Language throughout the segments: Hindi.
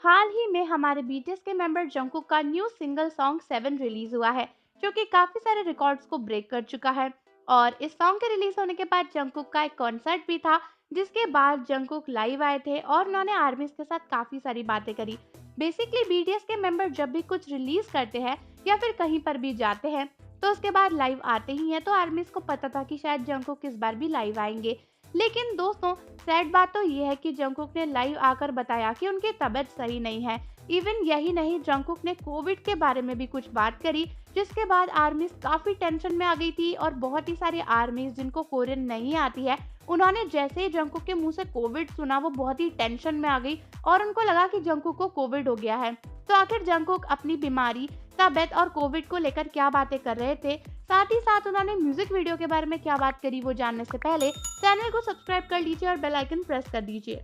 हाल ही में हमारे बीटीएस के मेंबर जंगकुक का न्यू सिंगल सॉन्ग 7 रिलीज हुआ है, जो कि काफी सारे रिकॉर्ड्स को ब्रेक कर चुका है। और इस सॉन्ग के रिलीज होने के बाद जंगकुक का एक कॉन्सर्ट भी था, जिसके बाद जंगकुक लाइव आए थे और उन्होंने आर्मीज के साथ काफी सारी बातें करी। बेसिकली बीटीएस के मेंबर जब भी कुछ रिलीज करते हैं या फिर कहीं पर भी जाते हैं, तो उसके बाद लाइव आते ही हैं, तो आर्मीज को पता था कि शायद जंगकुक इस बार भी लाइव आएंगे। लेकिन दोस्तों, सैड बात तो ये है कि जंगकुक ने लाइव आकर बताया कि उनकी तबीयत सही नहीं है। इवन यही नहीं, जंगकुक ने कोविड के बारे में भी कुछ बात करी, जिसके बाद आर्मीज काफी टेंशन में आ गई थी। और बहुत ही सारी आर्मीज जिनको कोरियन नहीं आती है, उन्होंने जैसे ही जंगकुक के मुंह से कोविड सुना, वो बहुत ही टेंशन में आ गई और उनको लगा कि जंगकुक को कोविड हो गया है। तो आखिर जंगकुक अपनी बीमारी, तबीयत और कोविड को लेकर क्या बातें कर रहे थे, साथ ही साथ उन्होंने म्यूजिक वीडियो के बारे में क्या बात करी, वो जानने से पहले चैनल को सब्सक्राइब कर लीजिए और बेल आइकन प्रेस कर दीजिए।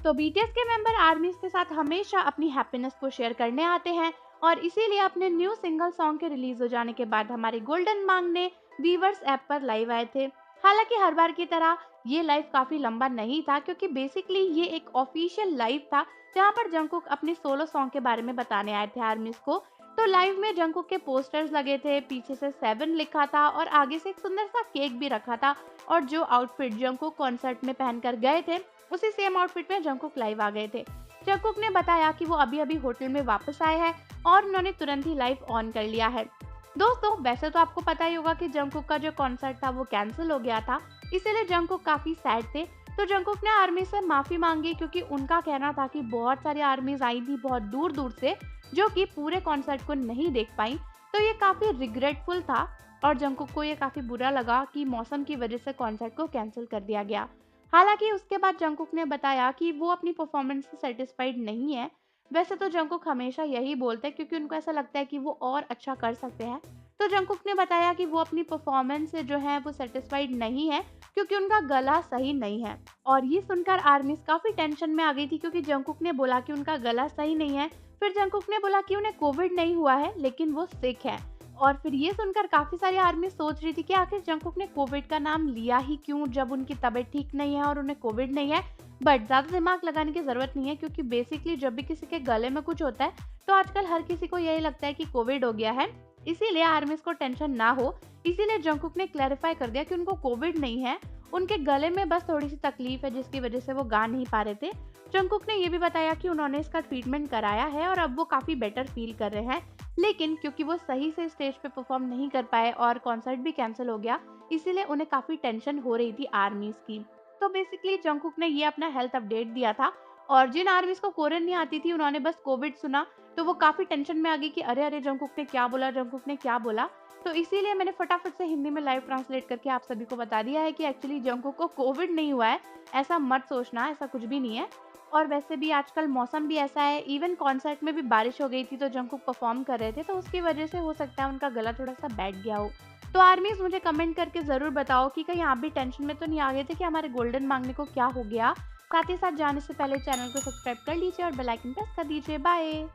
तो बीटीएस के मेंबर आर्मीज के साथ हमेशा अपनी हैप्पीनेस को शेयर करने आते हैं, और इसीलिए अपने न्यू सिंगल सॉन्ग के रिलीज हो जाने के बाद हमारे गोल्डन मांग ने वीवर्स ऐप पर लाइव आए थे। हालांकि हर बार की तरह ये लाइव काफी लंबा नहीं था, क्योंकि बेसिकली ये एक ऑफिशियल लाइव था, जहां पर जंगकुक अपने सोलो सॉन्ग के बारे में बताने आए थे आर्मीज को। तो लाइव में जंगकुक के पोस्टर्स लगे थे, पीछे से 7 लिखा था और आगे से एक सुंदर सा केक भी रखा था। और जो आउटफिट जंगकुक कॉन्सर्ट में पहनकर गए थे, उसी सेम आउटफिट में जंगकुक लाइव आ गए थे। जंगकुक ने बताया कि वो अभी अभी होटल में वापस आए हैं और उन्होंने तुरंत ही लाइव ऑन कर लिया है। दोस्तों, वैसे तो आपको पता ही होगा कि जंगकुक का जो कॉन्सर्ट था वो कैंसिल हो गया था, इसीलिए जंगकुक काफी सैड थे। तो जंगकुक ने आर्मी से माफी मांगी, क्योंकि उनका कहना था कि बहुत सारी आर्मीज आई थी बहुत दूर दूर से, जो कि पूरे कॉन्सर्ट को नहीं देख पाई। तो ये काफी रिग्रेटफुल था और जंगकुक को ये काफी बुरा लगा कि मौसम की वजह से कॉन्सर्ट को कैंसिल कर दिया गया। हालांकि उसके बाद जंगकुक ने बताया कि वो अपनी परफॉर्मेंस से सेटिस्फाइड नहीं है। वैसे तो जंगकुक हमेशा यही बोलते हैं, क्योंकि उनको ऐसा लगता है कि वो और अच्छा कर सकते हैं। तो जंगकुक ने बताया कि वो अपनी परफॉर्मेंस से जो है वो सेटिस्फाइड नहीं है, क्योंकि उनका गला सही नहीं है। और ये सुनकर आर्मीज काफी टेंशन में आ गई थी, क्योंकि जंगकुक ने बोला कि उनका गला सही नहीं है। फिर जंगकुक ने बोला कि उन्हें कोविड नहीं हुआ है, लेकिन वो सिक है। और फिर ये सुनकर काफी सारी आर्मी सोच रही थी कि आखिर जंगकुक ने कोविड का नाम लिया ही क्यों, जब उनकी तबीयत ठीक नहीं है और उन्हें कोविड नहीं है। बट ज्यादा दिमाग लगाने की जरूरत नहीं है, क्योंकि बेसिकली जब भी किसी के गले में कुछ होता है, तो आजकल हर किसी को यही लगता है कि कोविड हो गया है। इसीलिए आर्मीज को टेंशन ना हो, इसीलिए जंगकुक ने क्लैरिफाई कर दिया कि उनको कोविड नहीं है, उनके गले में बस थोड़ी सी तकलीफ है, जिसकी वजह से वो गा नहीं पा रहे थे। जंगकुक ने ये भी बताया कि उन्होंने इसका ट्रीटमेंट कराया है और अब वो काफी बेटर फील कर रहे हैं। लेकिन क्योंकि वो सही से स्टेज पे परफॉर्म नहीं कर पाए और कॉन्सर्ट भी कैंसिल हो गया, इसीलिए उन्हें काफी टेंशन हो रही थी आर्मीज की। तो बेसिकली जंगकुक ने ये अपना हेल्थ अपडेट दिया था, और जिन आर्मीज को कोरियन नहीं आती थी, उन्होंने बस कोविड सुना तो वो काफी टेंशन में आ गई कि अरे अरे, जंगकुक ने क्या बोला, जंगकुक ने क्या बोला। तो इसीलिए मैंने फटाफट से हिंदी में लाइव ट्रांसलेट करके आप सभी को बता दिया है कि एक्चुअली जंगकुक को कोविड नहीं हुआ है। ऐसा मत सोचना, ऐसा कुछ भी नहीं है। और वैसे भी आजकल मौसम भी ऐसा है, इवन कॉन्सर्ट में भी बारिश हो गई थी, तो जंगकुक परफॉर्म कर रहे थे, तो उसकी वजह से हो सकता है उनका गला थोड़ा सा बैठ गया हो। तो आर्मीज, मुझे कमेंट करके जरूर बताओ कि कहीं आप भी टेंशन में तो नहीं आ गए थे कि हमारे गोल्डन मांगने को क्या हो गया। साथ ही साथ जाने से पहले चैनल को सब्सक्राइब कर लीजिए और बेल आइकन प्रेस कर दीजिए। बाय।